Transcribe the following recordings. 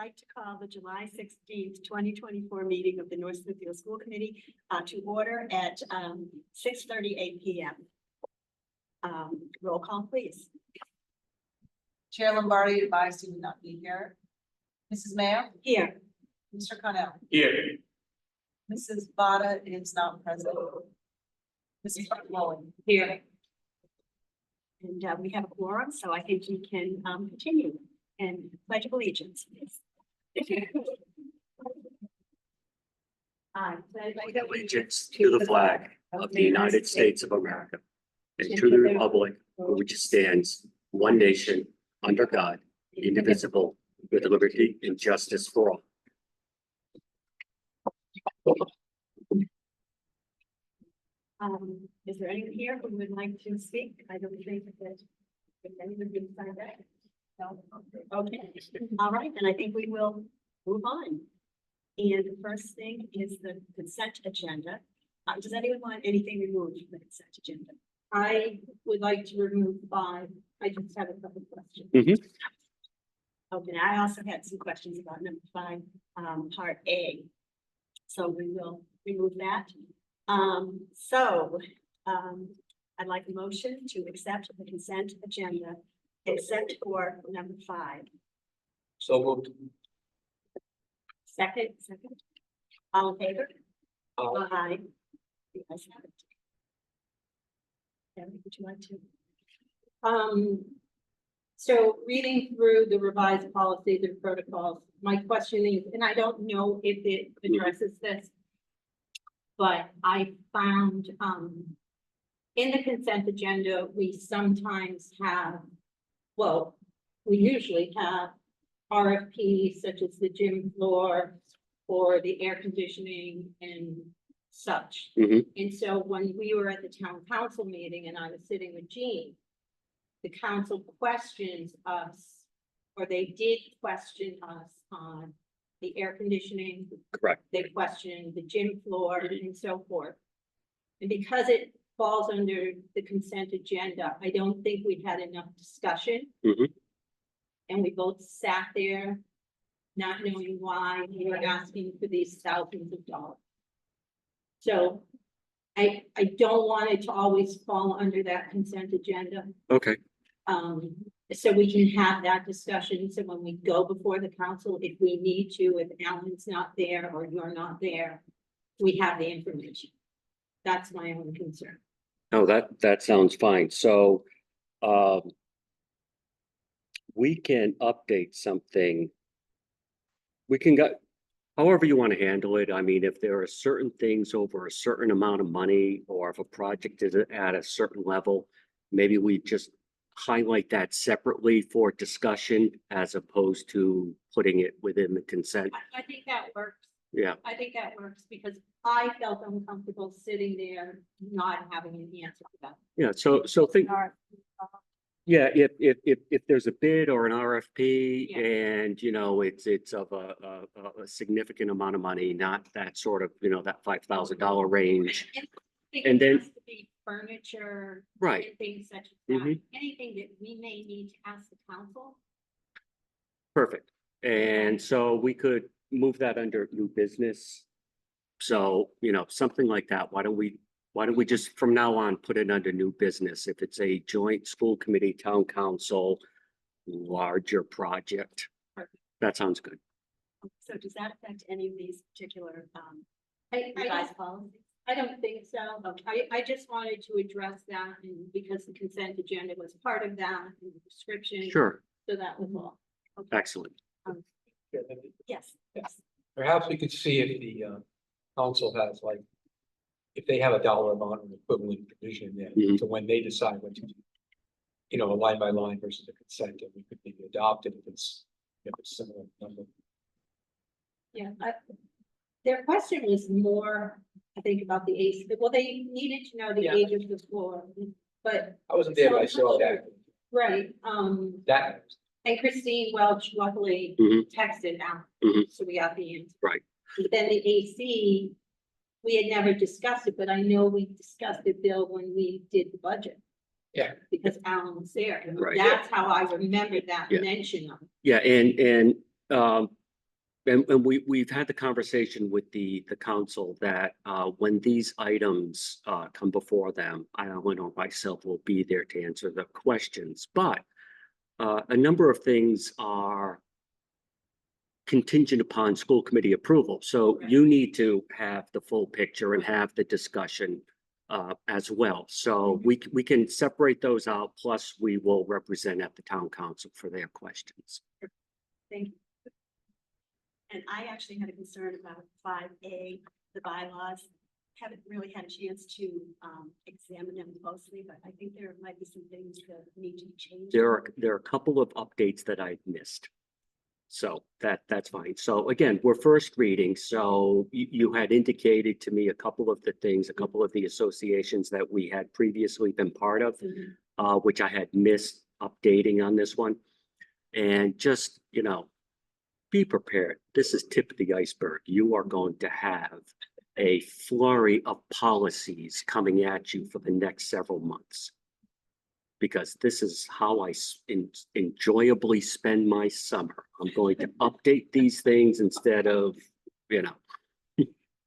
like to call the July 16th, 2024 meeting of the North Smithfield School Committee to order at 6:38 p.m. Roll call, please. Chair Lombardi advised he would not be here. Mrs. Mayor, Here. Mr. Connell, Here. Mrs. Vada is not present. Mrs. Mullen, here. And we have a quorum, so I think we can continue and pledge of allegiance. I pledge Allegiance to the flag of the United States of America and to the republic for which it stands, one nation, under God, indivisible, with liberty and justice for all. Is there anyone here who would like to speak? I don't think that if anyone would sign that. No. Okay, all right, then I think we will move on. And the first thing is the consent agenda. Does anyone want anything removed from the consent agenda? I would like to remove 5. I just have a couple of questions. Okay, I also had some questions about number 5, part A. So we will remove that. I'd like a motion to accept the consent agenda, except for number 5. So moved. Second. All in favor? Aye. You guys have it. Debbie, would you like to? So reading through the revised policies and protocols, my question is, and I don't know if it addresses this, but I found, in the consent agenda, we sometimes have, well, we usually have RFPs such as the gym floor or the air conditioning and such. And so when we were at the town council meeting and I was sitting with Jean, the council questions us, or they did question us on the air conditioning. Correct. They questioned the gym floor and so forth. And because it falls under the consent agenda, I don't think we had enough discussion. And we both sat there not knowing why we were asking for these thousands of dollars. So I don't want it to always fall under that consent agenda. Okay. So we can have that discussion. So when we go before the council, if we need to, if Alan's not there or you're not there, we have the information. That's my only concern. No, that sounds fine. So, we can update something. We can go, however you want to handle it. I mean, if there are certain things over a certain amount of money, or if a project is at a certain level, maybe we just highlight that separately for discussion as opposed to putting it within the consent. I think that works. Yeah. I think that works because I felt uncomfortable sitting there not having an answer to that. Yeah. So think, yeah, if there's a bid or an RFP, Yeah. and it's of a significant amount of money, not that sort of, that $5,000 range. And then- it has to be furniture. Right. And things such as that. Mhm. Anything that we may need to ask the council. Perfect. And so we could move that under new business. So, something like that. Why don't we just from now on put it under new business? If it's a joint school committee, town council, larger project, that sounds good. So does that affect any of these particular I revised policies? don't think so. I just wanted to address that and because the consent agenda was part of that in the description. Sure. So that was all. Excellent. Yes. Perhaps we could see if the council has if they have a dollar amount or equivalent provision there, Mhm. so when they decide what to do, a line by line versus a consent, and we could maybe adopt it if it's similar number. Yeah, their question was more, I think, about the age. Well, they needed to know the Yeah. age of the floor, but I wasn't there, but I saw that. right. That, And Christine Welch luckily Mhm. texted out, Mhm. so we got the answer. Right. But then the AC, we had never discussed it, but I know we discussed it, Bill, when we did the budget. Yeah. Because Alan was there, and Right. that's how I remembered that Yeah. mention of it. Yeah, and And we've had the conversation with the council that, when these items, come before them, I or myself will be there to answer the questions, but, a number of things are contingent upon school committee approval. So Correct. you need to have the full picture and have the discussion, as well. So we can separate those out, plus we will represent at the town council for their questions. Thank you. And I actually had a concern about 5A, the bylaws. Haven't really had a chance to examine them closely, but I think there might be some things that need to be changed. There are a couple of updates that I missed. So that's fine. So again, we're first reading, so you had indicated to me a couple of the things, a couple of the associations that we had previously been part of, Mhm. which I had missed updating on this one. And just, be prepared. This is tip of the iceberg. You are going to have a flurry of policies coming at you for the next several months. Because this is how I enjoyably spend my summer. I'm going to update these things instead of,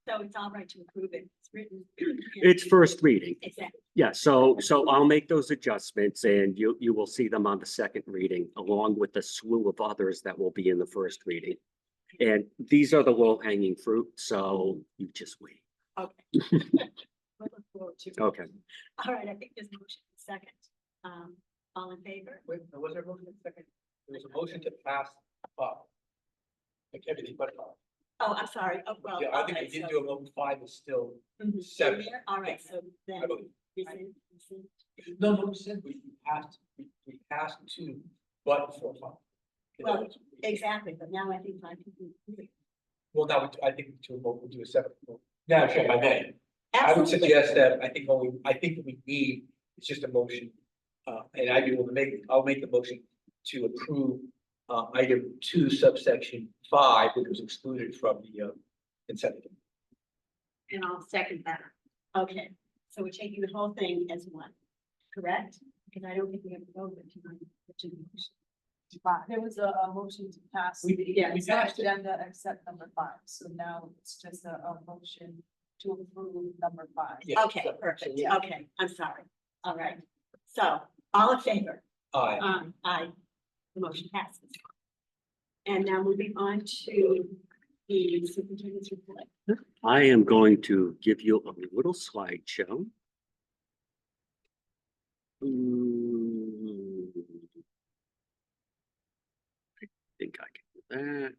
So it's all right to approve it. It's written. it's first reading. Exactly. Yeah, so I'll make those adjustments and you will see them on the second reading, along with the slew of others that will be in the first reading. And these are the low hanging fruit, so you just wait. Okay. We'll look forward to it. Okay. All right, I think there's a motion second. All in favor? Wait, was there a motion in second? There was a motion to pass, like everything but, Oh, I'm sorry. Oh, well. yeah, I think we okay, didn't so- do a vote, 5 is still Mhm. 7. There? All right, so then. I believe. rescind. No, we said we passed 2, but 4, 5. Well, exactly, but now I think 5 people. agree. Well, now, I think we'll do a separate vote. Now, if I may, I would Absolutely. suggest that, I think we need, it's just a motion. And I'll make the motion to approve, item 2 subsection 5, which was excluded from the, consent agenda. And I'll second that. Okay, so we're taking the whole thing as one, correct? Because I don't think we have to vote it tonight. There was a motion to pass We- the we consent passed it. agenda except number 5, so now it's just a motion to approve number 5. Yeah, Okay, so- perfect. so, yeah. Okay, I'm sorry. All right. So all in favor? Aye. Aye. The motion passes. And now moving on to the superintendent's report. I am going to give you a little slideshow. I think I can do that.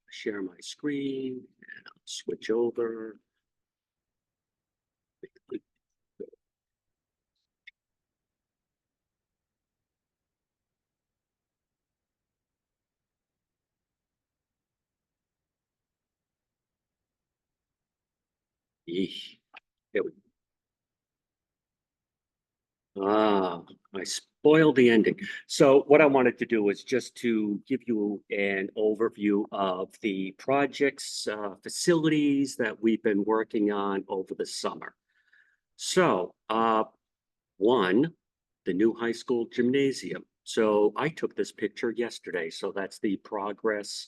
Share my screen and I'll switch over. Eesh. Here we I spoiled the ending. So what I wanted to do is just to give you an overview of the projects, facilities that we've been working on over the summer. So, one, the new high school gymnasium. So I took this picture yesterday. So that's the progress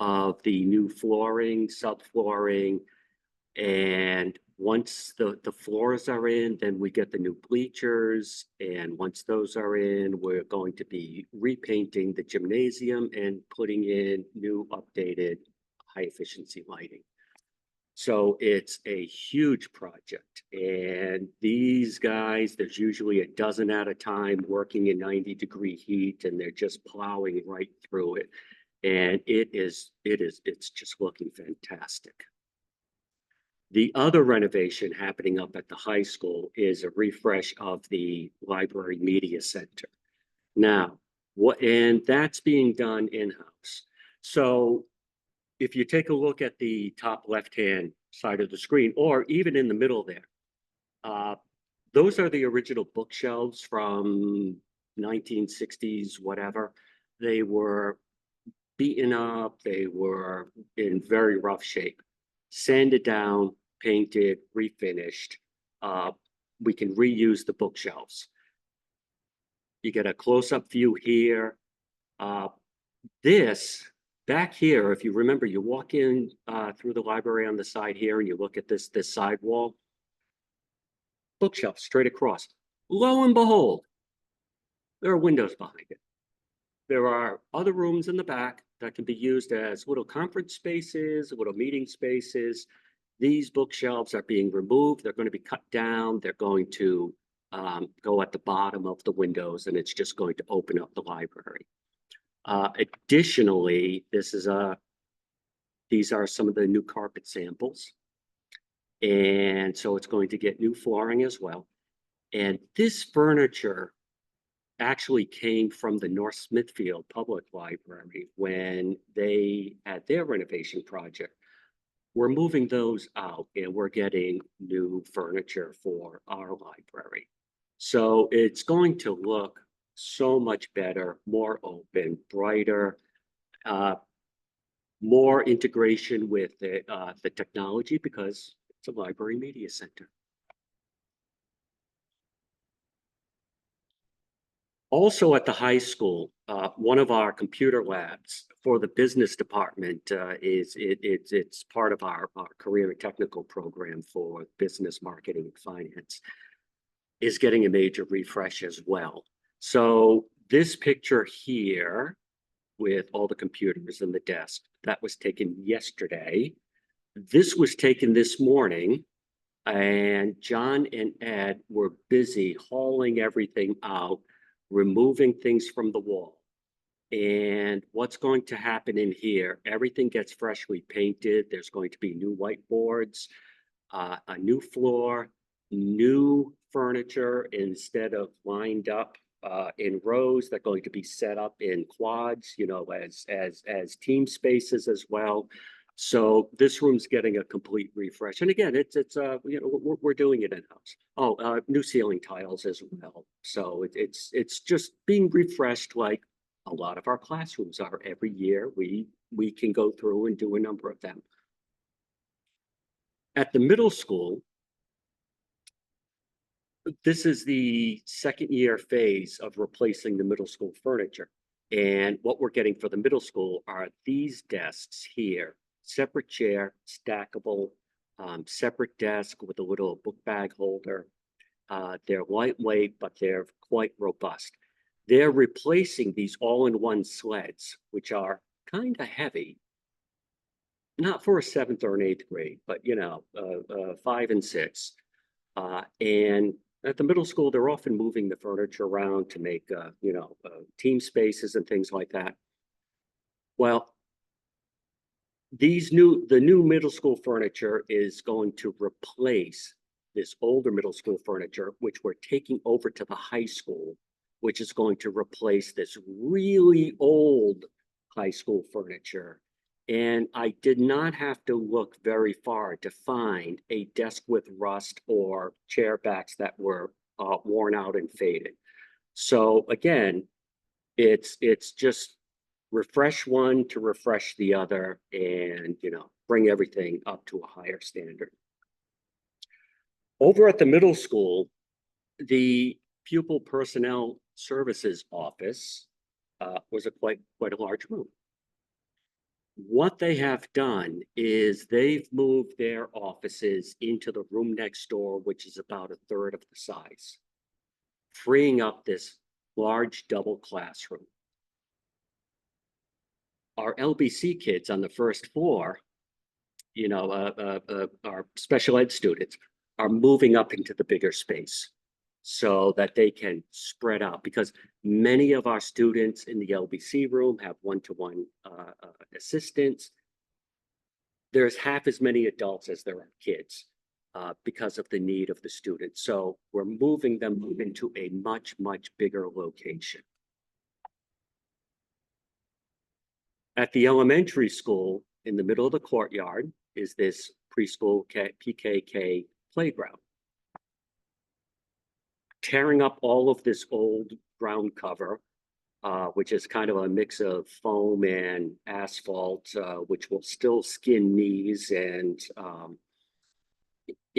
of the new flooring, subflooring, and once the floors are in, then we get the new bleachers. And once those are in, we're going to be repainting the gymnasium and putting in new updated high efficiency lighting. So it's a huge project. And these guys, there's usually a dozen at a time working in 90-degree heat, and they're just plowing right through it. And it's just looking fantastic. The other renovation happening up at the high school is a refresh of the library media center. Now, and that's being done in-house. So if you take a look at the top left-hand side of the screen, or even in the middle there, those are the original bookshelves from 1960s, whatever. They were beaten up, they were in very rough shape. Sanded down, painted, refinished. We can reuse the bookshelves. You get a close-up view here. This back here, if you remember, you walk in through the library on the side here and you look at this side wall. Bookshelf straight across. Lo and behold, there are windows behind it. There are other rooms in the back that can be used as little conference spaces, little meeting spaces. These bookshelves are being removed. They're going to be cut down. They're going to go at the bottom of the windows, and it's just going to open up the library. Additionally, these are some of the new carpet samples. And so it's going to get new flooring as well. And this furniture actually came from the North Smithfield Public Library when they had their renovation project. We're moving those out and we're getting new furniture for our library. So it's going to look so much better, more open, brighter, more integration with the technology because it's a library media center. Also at the high school, one of our computer labs for the business department it's part of our career and technical program for business marketing and finance is getting a major refresh as well. So this picture here with all the computers and the desk, that was taken yesterday. This was taken this morning, and John and Ed were busy hauling everything out, removing things from the wall. And what's going to happen in here, everything gets freshly painted. There's going to be new whiteboards, a new floor, new furniture instead of lined up in rows. They're going to be set up in quads, you know, as team spaces as well. So this room's getting a complete refresh. And again, it's you know, we're doing it in-house. Oh, new ceiling tiles as well. So it's just being refreshed like a lot of our classrooms are every year. We can go through and do a number of them. At the middle school, this is the second year phase of replacing the middle school furniture. And what we're getting for the middle school are these desks here, separate chair, stackable, separate desk with a little book bag holder. They're lightweight, but they're quite robust. They're replacing these all-in-one sleds, which are kind of heavy. Not for a 7th or an 8th grade, but you know, 5 and 6. And at the middle school, they're often moving the furniture around to make, you know, team spaces and things like that. Well, the new middle school furniture is going to replace this older middle school furniture, which we're taking over to the high school, which is going to replace this really old high school furniture. And I did not have to look very far to find a desk with rust or chair backs that were worn out and faded. So again, it's just refresh one to refresh the other and, you know, bring everything up to a higher standard. Over at the middle school, the pupil personnel services office was quite a large room. What they have done is they've moved their offices into the room next door, which is about 1/3 of the size, freeing up this large double classroom. Our LBC kids on the first floor, you know, our special ed students are moving up into the bigger space so that they can spread out, because many of our students in the LBC room have one-to-one assistants. There's half as many adults as there are kids because of the need of the students. So we're moving them into a much bigger location. At the elementary school, in the middle of the courtyard, is this preschool PKK playground. Tearing up all of this old ground cover, which is kind of a mix of foam and asphalt, which will still skin knees, and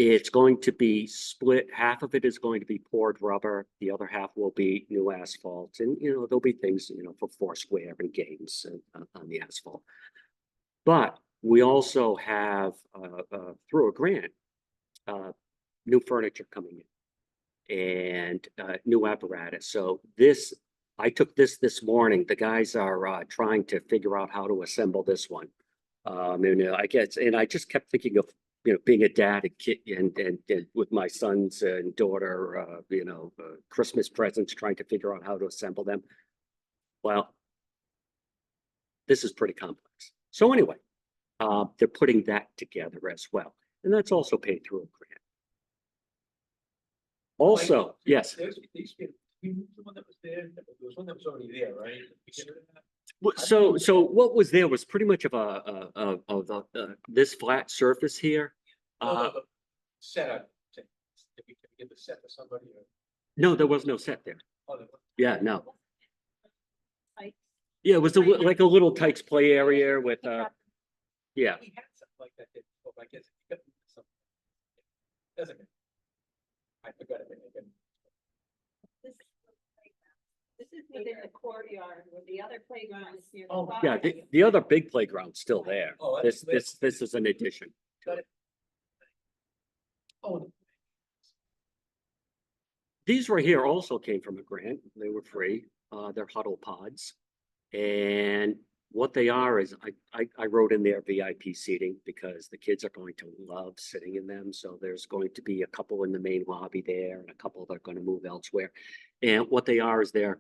It's going to be split. Half of it is going to be poured rubber. The other half will be new asphalt. And, there'll be things, for Foursquare and games on the asphalt. But we also have, through a grant, new furniture coming in and new apparatus. So I took this morning. The guys are trying to figure out how to assemble this one. And I just kept thinking of, being a dad and kid and with my sons and daughter, Christmas presents, trying to figure out how to assemble them. Well, this is pretty complex. So anyway, they're putting that together as well. And that's also paid through a grant. Also, yes. There used to be, we moved the one that was there, there was one that was already there, right? So what was there was pretty much of this flat surface here. Set up, did we get the set for somebody? No, there was no set there. Or? Yeah, no. Like, Yeah, it was like a little Tykes play area with, yeah. We had something like that, before, but I guess it got something. Doesn't matter. I forgot it. This is within the courtyard where the other playground is near. the Oh, Yeah, property. the other big playground's still there. Oh, This that's- is an addition. Oh, These right here also came from a grant. They were free. They're huddle pods. And what they are is I wrote in there VIP seating because the kids are going to love sitting in them. So there's going to be a couple in the main lobby there and a couple that are going to move elsewhere. And what they are is they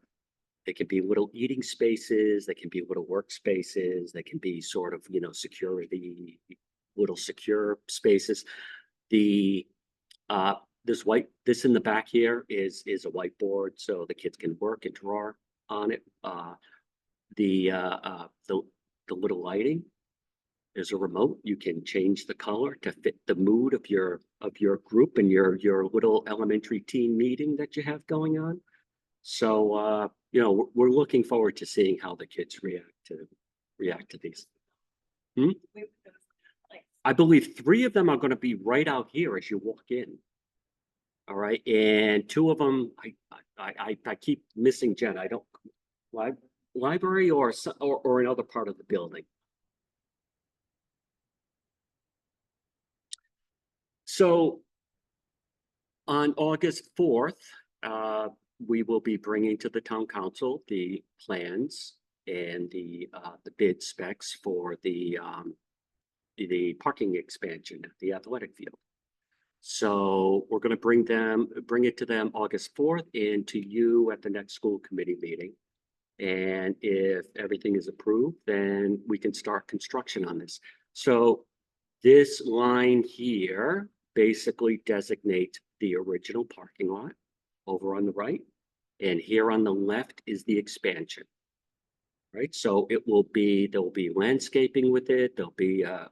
can be little eating spaces, they can be little workspaces, they can be sort of, security, little secure spaces. This in the back here is a whiteboard, so the kids can work and draw on it. The little lighting, there's a remote. You can change the color to fit the mood of your group and your little elementary teen meeting that you have going on. So we're looking forward to seeing how the kids react to these. I believe 3 of them are going to be right out here as you walk in. All right, and 2 of them, I keep missing Jen. I don't library or another part of the building. So on August 4th, we will be bringing to the town council the plans and the bid specs for the parking expansion at the athletic field. So we're going to bring it to them August 4th and to you at the next school committee meeting. And if everything is approved, then we can start construction on this. So this line here basically designates the original parking lot over on the right. And here on the left is the expansion. Right, so there'll be landscaping with it. There'll be a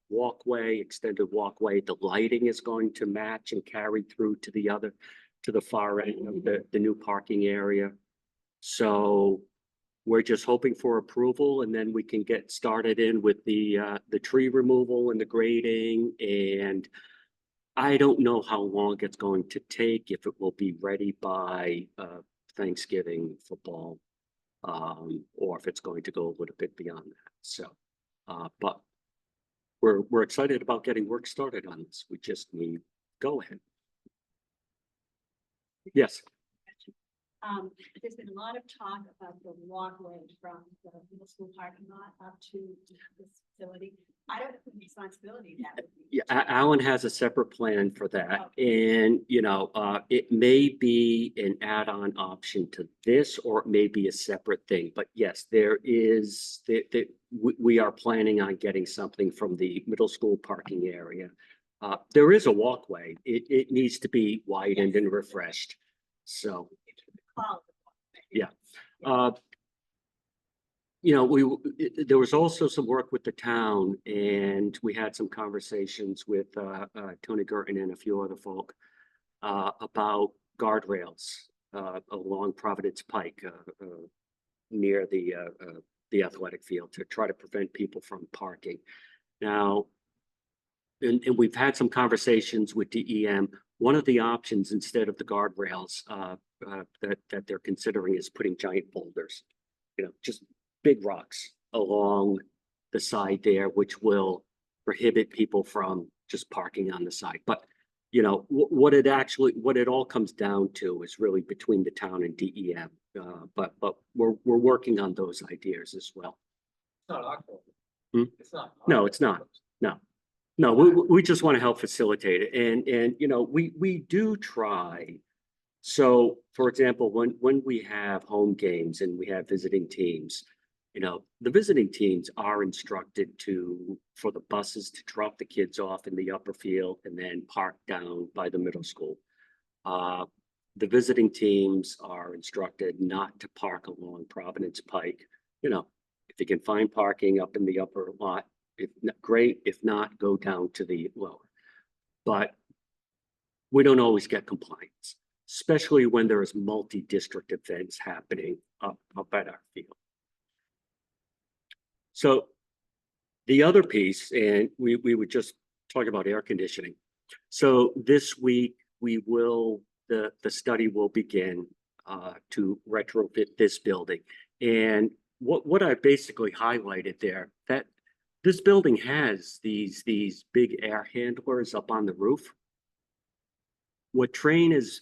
walkway, extended walkway. The lighting is going to match and carry through to the far end of the new parking area. So we're just hoping for approval, and then we can get started in with the tree removal and the grading. And I don't know how long it's going to take, if it will be ready by Thanksgiving football. Or if it's going to go a little bit beyond that. So, but we're excited about getting work started on this. We just need go ahead. Yes. There's been a lot of talk about the walkway from the middle school parking lot up to this facility. I don't know the responsibility that would be. Yeah, Alan has a separate plan for that, and it may be an add-on option to this, or it may be a separate thing. But yes, there is we are planning on getting something from the middle school parking area. There is a walkway. It needs to be widened and refreshed. So. Yeah. There was also some work with the town, and we had some conversations with Tony Gerton and a few other folk about guardrails along Providence Pike near the athletic field to try to prevent people from parking. Now, and we've had some conversations with DEM. One of the options instead of the guardrails that they're considering is putting giant boulders, just big rocks along the side there, which will prohibit people from just parking on the side. But what it all comes down to is really between the town and DEM. But we're working on those ideas as well. It's not our fault. Hmm? It's not. No, it's not. No, we just want to help facilitate it. And we do try. So, for example, when we have home games and we have visiting teams, the visiting teams are instructed for the buses to drop the kids off in the upper field and then park down by the middle school. The visiting teams are instructed not to park along Providence Pike. If you can find parking up in the upper lot, great. If not, go down to the lower. But we don't always get compliance, especially when there is multi-district events happening up at our field. So the other piece, and we would just talk about air conditioning. So this week the study will begin to retrofit this building. And what I basically highlighted there, that this building has these big air handlers up on the roof. What Train has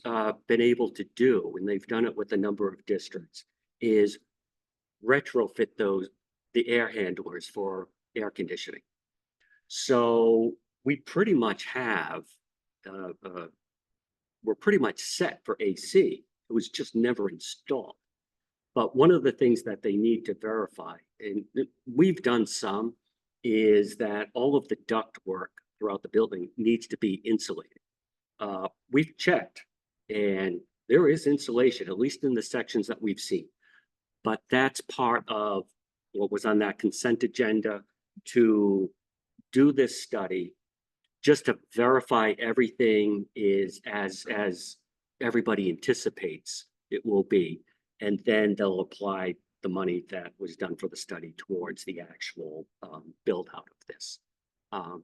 been able to do, and they've done it with a number of districts, is retrofit the air handlers for air conditioning. So we pretty much have, we're pretty much set for AC. It was just never installed. But one of the things that they need to verify, and we've done some, is that all of the duct work throughout the building needs to be insulated. We've checked, and there is insulation, at least in the sections that we've seen. But that's part of what was on that consent agenda to do this study, just to verify everything is as everybody anticipates it will be. And then they'll apply the money that was done for the study towards the actual build out of this.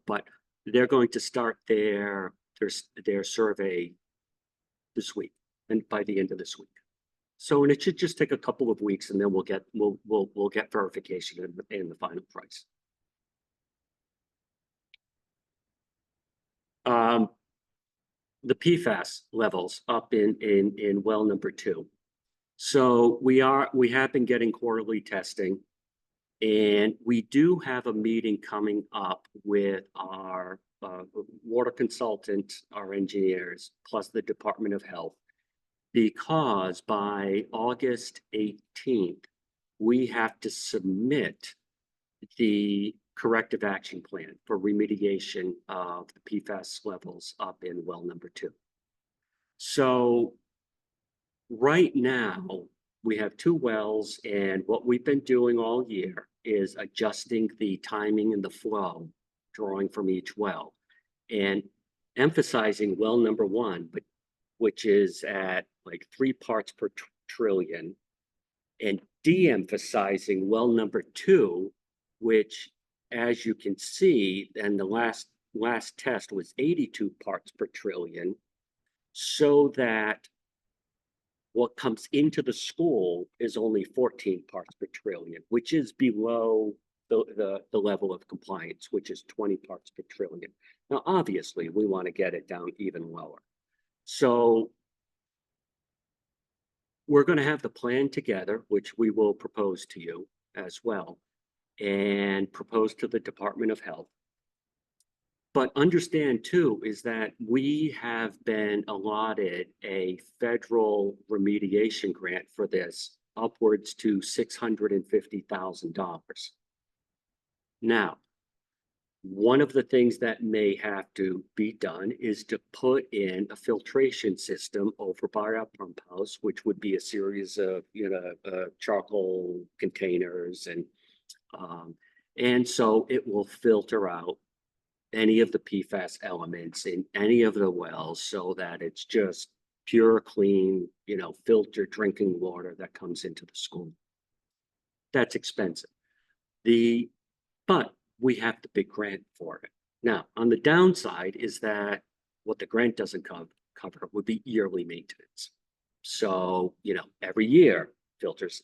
But they're going to start their survey this week, and by the end of this week. So, and it should just take a couple of weeks, and then we'll get verification in the final price. The PFAS levels up in well number 2. So we have been getting quarterly testing, and we do have a meeting coming up with our water consultant, our engineers, plus the Department of Health, because by August 18th, we have to submit the corrective action plan for remediation of the PFAS levels up in well number 2. So right now, we have 2 wells, and what we've been doing all year is adjusting the timing and the flow, drawing from each well, and emphasizing well number 1, which is at like 3 parts per trillion, and de-emphasizing well number 2, which, as you can see, and the last test was 82 parts per trillion, so that what comes into the school is only 14 parts per trillion, which is below the level of compliance, which is 20 parts per trillion. Now, obviously, we want to get it down even lower. So we're going to have the plan together, which we will propose to you as well, and propose to the Department of Health. But understand too, is that we have been allotted a federal remediation grant for this, upwards to $650,000. Now, one of the things that may have to be done is to put in a filtration system over by our pump house, which would be a series of, charcoal containers, and so it will filter out any of the PFAS elements in any of the wells, so that it's just pure, clean, filtered drinking water that comes into the school. That's expensive. But we have the big grant for it. Now, on the downside is that what the grant doesn't cover would be yearly maintenance. So, every year filters,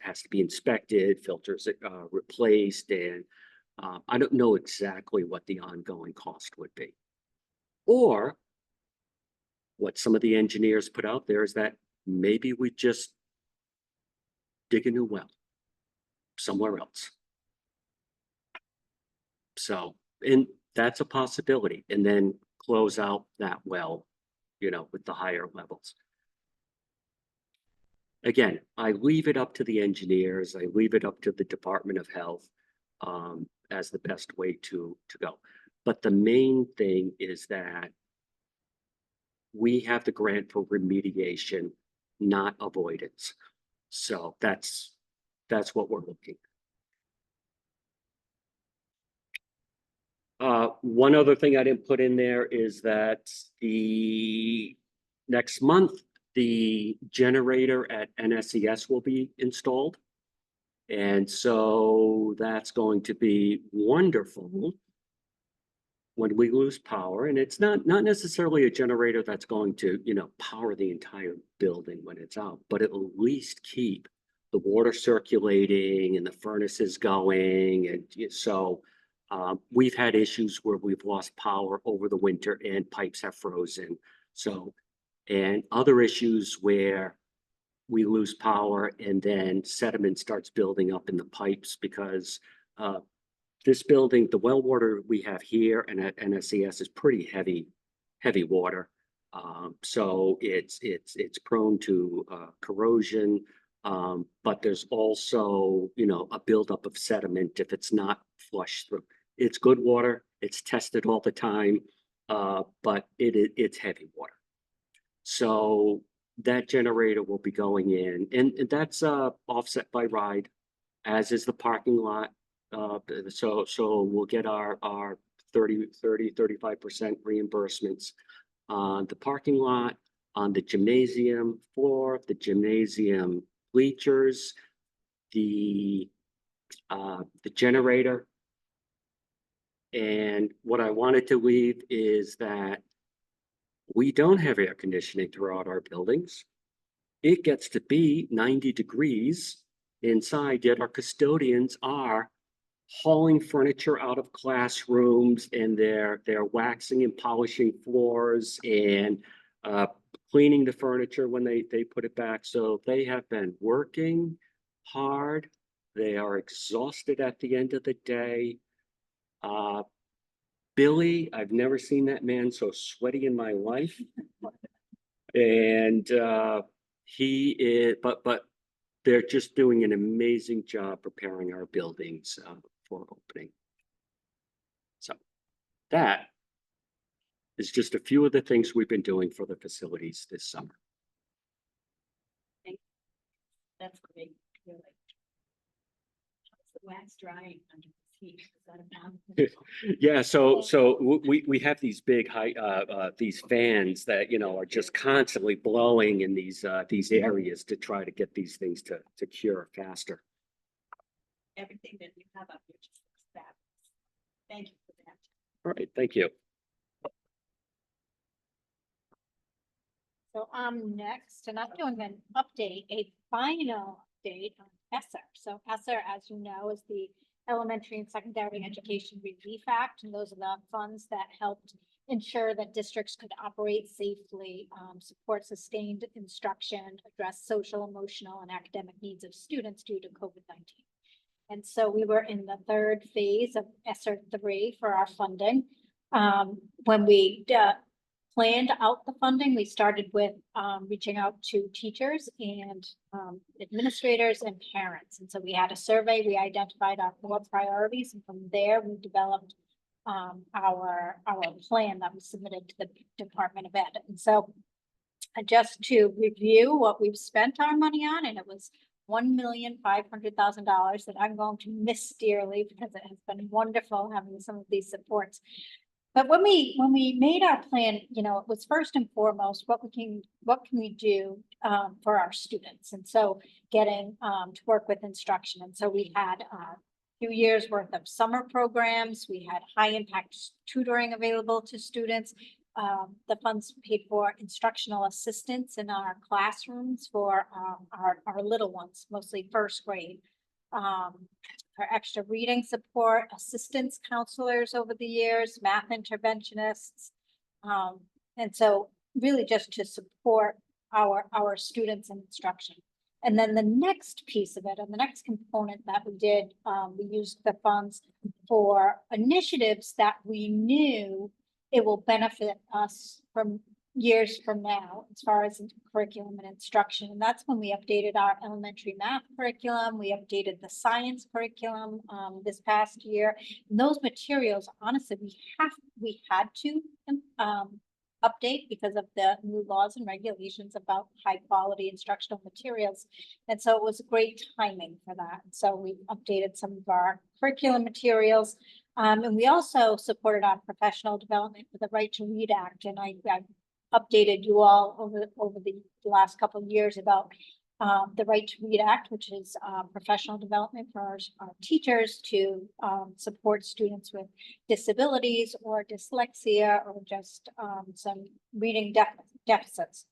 has to be inspected, filters replaced, and I don't know exactly what the ongoing cost would be. Or what some of the engineers put out there is that maybe we just dig a new well somewhere else. So, and that's a possibility, and then close out that well, with the higher levels. Again, I leave it up to the engineers, I leave it up to the Department of Health as the best way to go. But the main thing is that we have the grant for remediation, not avoidance. So that's what we're looking. One other thing I didn't put in there is that the next month, the generator at NSES will be installed. And so that's going to be wonderful when we lose power. And it's not necessarily a generator that's going to, power the entire building when it's out, but at least keep the water circulating and the furnaces going. And so we've had issues where we've lost power over the winter and pipes have frozen. So, and other issues where we lose power and then sediment starts building up in the pipes because this building, the well water we have here and at NSCS is pretty heavy water. So it's prone to corrosion, but there's also, a buildup of sediment if it's not flushed through. It's good water, it's tested all the time, but it's heavy water. So that generator will be going in, and that's offset by RIDE, as is the parking lot. So we'll get our 35% reimbursements on the parking lot, on the gymnasium floor, the gymnasium bleachers, the generator. And what I wanted to leave is that we don't have air conditioning throughout our buildings. It gets to be 90 degrees inside, yet our custodians are hauling furniture out of classrooms and they're waxing and polishing floors and cleaning the furniture when they put it back. So they have been working hard. They are exhausted at the end of the day. Billy, I've never seen that man so sweaty in my life. And he is, but they're just doing an amazing job preparing our buildings for opening. So that is just a few of the things we've been doing for the facilities this summer. That's great. Really. How's the wax drying under this heat? Is that a problem? Yeah, so we have these big these fans that are just constantly blowing in these areas to try to get these things to cure faster. Everything that you have up here just looks fabulous. Thank you for that. All right, thank you. So I'm next, and I'm doing an update, a final update on ESSER. So ESSER, as you know, is the Elementary and Secondary Education Relief Act, and those are the funds that helped ensure that districts could operate safely, support sustained instruction, address social, emotional, and academic needs of students due to COVID-19. And so we were in the third phase of ESSER 3 for our funding. When we planned out the funding, we started with reaching out to teachers and administrators and parents. And so we had a survey, we identified our 4 priorities, and from there we developed our plan that was submitted to the Department of Ed. And so just to review what we've spent our money on, and it was $1,500,000 that I'm going to miss dearly because it has been wonderful having some of these supports. But when we made our plan, it was first and foremost, what can we do for our students? And so getting to work with instruction. And so we had few years worth of summer programs. We had high impact tutoring available to students. The funds paid for instructional assistants in our classrooms for our little ones, mostly first grade. Our extra reading support, assistance counselors over the years, math interventionists. And so really just to support our students in instruction. And then the next piece of it, and the next component that we did, we used the funds for initiatives that we knew it will benefit us from years from now, as far as curriculum and instruction. And that's when we updated our elementary math curriculum. We updated the science curriculum this past year. And those materials, honestly, we had to update because of the new laws and regulations about high quality instructional materials. And so it was great timing for that. So we updated some of our curriculum materials. And we also supported our professional development with the Right to Read Act. And I updated you all over the last couple of years about the Right to Read Act, which is professional development for our teachers to support students with disabilities or dyslexia or just some reading deficits.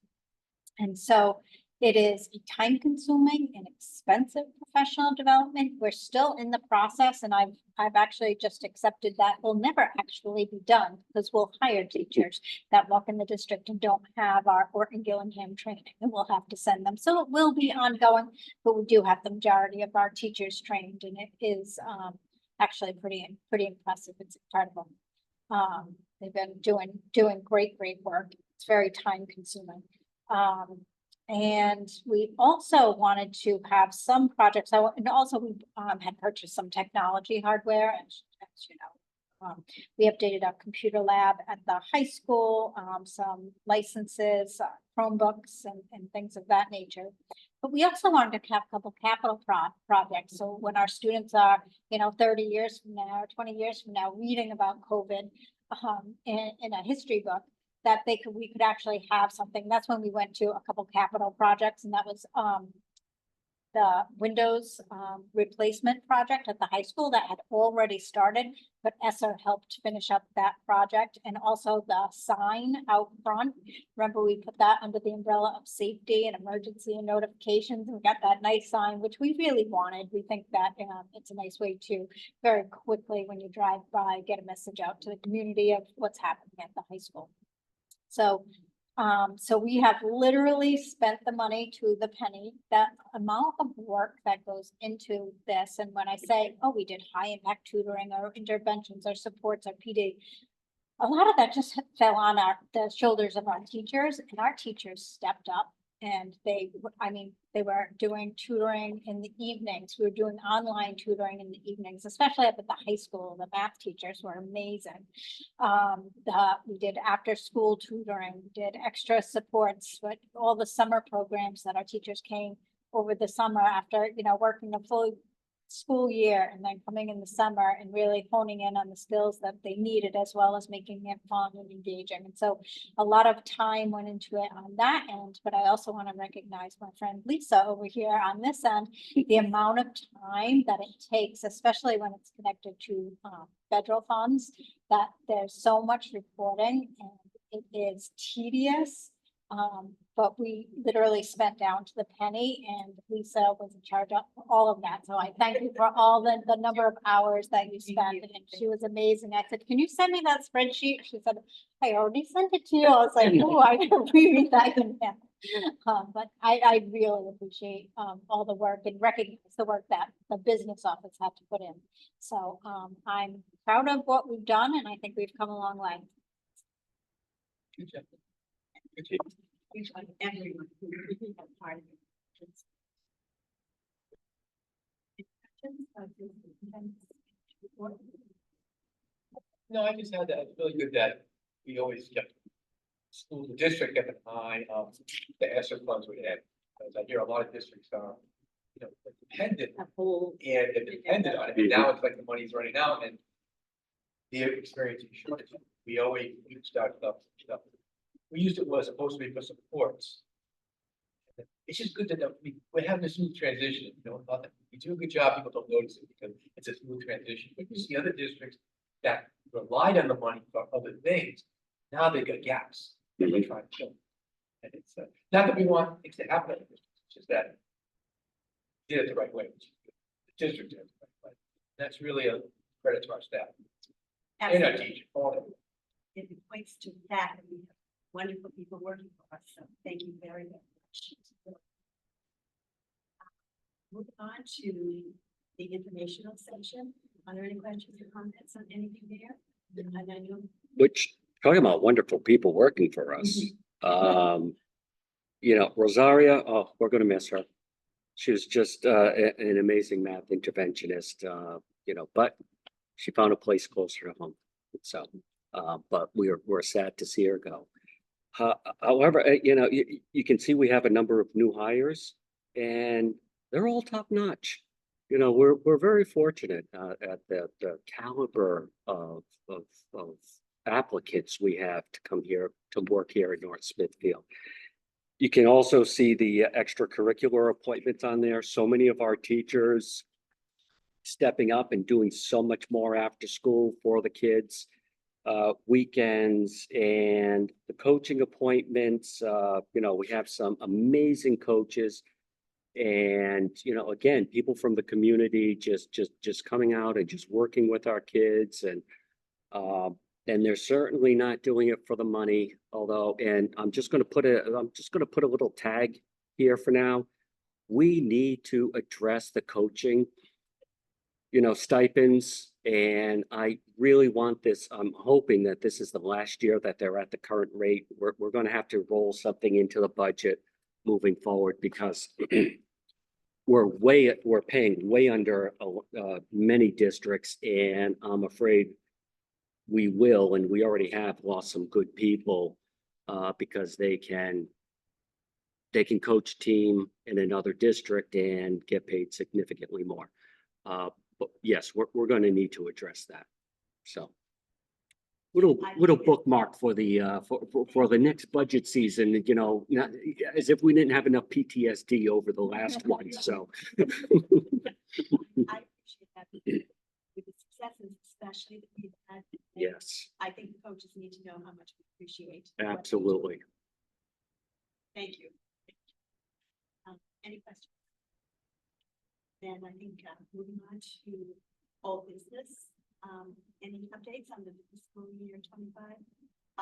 And so it is a time-consuming and expensive professional development. We're still in the process, and I've actually just accepted that will never actually be done because we'll hire teachers that work in the district and don't have our Orton Gillingham training, and we'll have to send them. So it will be ongoing, but we do have the majority of our teachers trained, and it is actually pretty impressive. It's incredible. They've been doing great work. It's very time-consuming. And we also wanted to have some projects. And also we had purchased some technology hardware, as you know. We updated our computer lab at the high school, some licenses, Chromebooks, and things of that nature. But we also wanted to have a couple capital projects. So when our students are, 30 years from now, or 20 years from now, reading about COVID in a history book, that we could actually have something. That's when we went to a couple capital projects, and that was the Windows replacement project at the high school that had already started, but ESSER helped finish up that project, and also the sign out front. Remember, we put that under the umbrella of safety and emergency and notifications, and we got that nice sign, which we really wanted. We think that it's a nice way to very quickly, when you drive by, get a message out to the community of what's happening at the high school. So, so we have literally spent the money to the penny. That amount of work that goes into this, and when I say, oh, we did high impact tutoring or interventions or supports or PD, a lot of that just fell on the shoulders of our teachers, and our teachers stepped up. And they were doing tutoring in the evenings. We were doing online tutoring in the evenings, especially up at the high school. The math teachers were amazing. We did after school tutoring, we did extra supports, but all the summer programs that our teachers came over the summer after, working a full school year and then coming in the summer and really honing in on the skills that they needed, as well as making it fun and engaging. And so a lot of time went into it on that end, but I also want to recognize my friend Lisa over here on this end, the amount of time that it takes, especially when it's connected to federal funds, that there's so much reporting and it is tedious. But we literally spent down to the penny, and Lisa was in charge of all of that. So I thank you for all the number of hours that you spent, and she was amazing. I said, can you send me that spreadsheet? She said, I already sent it to you. I was like, oh, I can reread that. But I really appreciate all the work and recognize the work that the business office had to put in. So I'm proud of what we've done, and I think we've come a long way. Good job. Good job. Each one, everyone who really had part of it. No, I just had that. It's really good that we always kept the district kept an eye on the ESSER funds we had. Because I hear a lot of districts are, dependent A whole. and they're dependent on it. And now it's like the money's running out and they're experiencing shortage. We always used our stuff. We used it was supposed to be for supports. it's just good to know, we're having a smooth transition, you know, not that you do a good job, people don't notice it because it's a smooth transition, but you see other districts that relied on the money for other things, now they've got gaps that they're trying to fill. And it's, not that we want things to happen, it's just that did it the right way, which is good. The district did it the right way. That's really a credit to our staff and our Absolutely. teachers, all of them. It equates to that, and we have wonderful people working for us, so thank you very, very much. Moving on to the informational section, are there any questions or comments on anything there? And I know, Which, talking about wonderful people working for us. You know, Rosaria, oh, we're gonna miss her. She was just an amazing math interventionist, you know, but she found a place closer to home. So, but we're sad to see her go. However, you know, you can see we have a number of new hires and they're all top notch. You know, we're very fortunate at the caliber of applicants we have to come here to work here in North Smithfield. You can also see the extracurricular appointments on there. So many of our teachers stepping up and doing so much more after school for the kids. Weekends and the coaching appointments, you know, we have some amazing coaches. And, you know, again, people from the community just coming out and just working with our kids and they're certainly not doing it for the money, although, and I'm just gonna put a little tag here for now. We need to address the coaching, you know, stipends, and I really want this, I'm hoping that this is the last year that they're at the current rate. We're gonna have to roll something into the budget moving forward because we're paying way under many districts, and I'm afraid we will, and we already have lost some good people because they can coach team in another district and get paid significantly more. But yes, we're going to need to address that. So little bookmark for the for the next budget season, you know, not as if we didn't have enough PTSD over the last one. So I appreciate that. With the successes, especially that we've had. yes, I think the coaches need to know how much we appreciate. what they do. absolutely. Thank you. Any questions? Then I think moving on to old business. Any updates on the fiscal year 25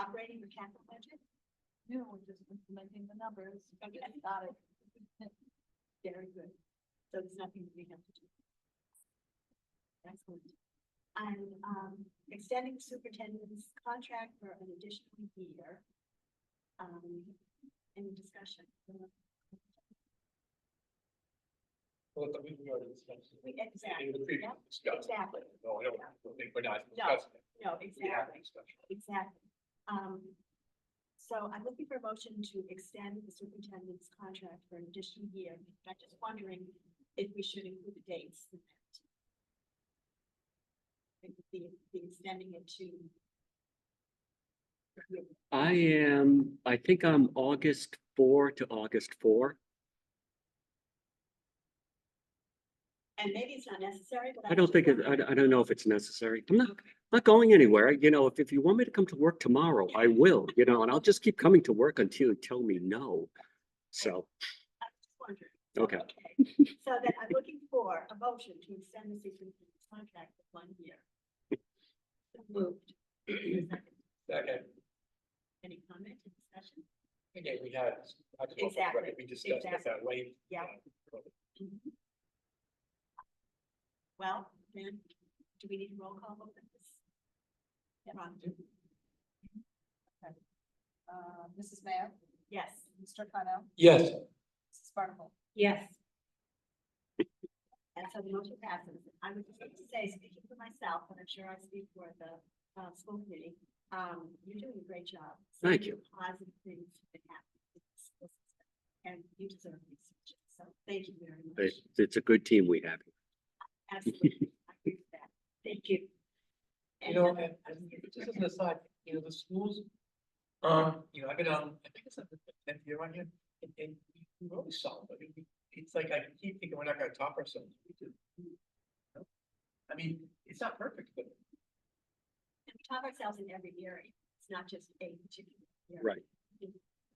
operating or capital budget? No, we're just implementing the numbers. Okay, got it. Very good. So there's nothing that we have to do. Excellent. And extending superintendent's contract for an additional year. Any discussion? Well, we already discussed it. Exactly. In the previous Yep, discussion. exactly. No, I don't think we're not No, discussing it. No, We have exactly, discussion. exactly. So I'm looking for a motion to extend the superintendent's contract for an additional year. I'm just wondering if we should include the dates. in that. It would be extending it to. I think I'm August 4 to August 4. And maybe it's not necessary, but. I don't think I don't know if it's necessary. I'm not going anywhere. You know, if you want me to come to work tomorrow, I will, you know, and I'll just keep coming to work until you tell me no. So, I'm just wondering. okay. So then I'm looking for a motion to extend the superintendent's contract for 1 year. So moved. Second, Any comment or discussion? again, we had, I just want to Exactly, record, we discussed it that way. Yeah. Well, then, do we need a roll call vote on this? Yeah, Ron. Mrs. Mayor, Yes. Mr. Connell, Yes, Mrs. Barnacle. Yes. And so the motion passes. I would just like to say, speaking for myself, and I'm sure I speak for the school committee, you're doing a great job. So Thank many you. Positive things that happen in this school system, and you deserve these switches. So thank you very much. It's a good team we have. Absolutely. I agree with that. Thank you. you know, and just as an aside, you know, the schools, you know, I've been on, I think it's the 10th year on here, and we're always solid, but it's like I keep thinking we're not gonna top ourselves. We do. I mean, it's not perfect, but We top ourselves in every area. It's not just a particular. area. Right. We do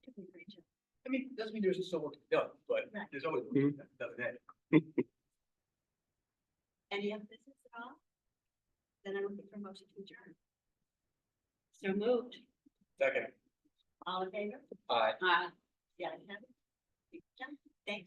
a great job. I mean, it doesn't mean there's still work to be done, but Right. there's always work Mhm. done that. Any other business at all? Then I'm looking for a motion to adjourn. So moved. Second, All in favor? aye. Yeah. I have it.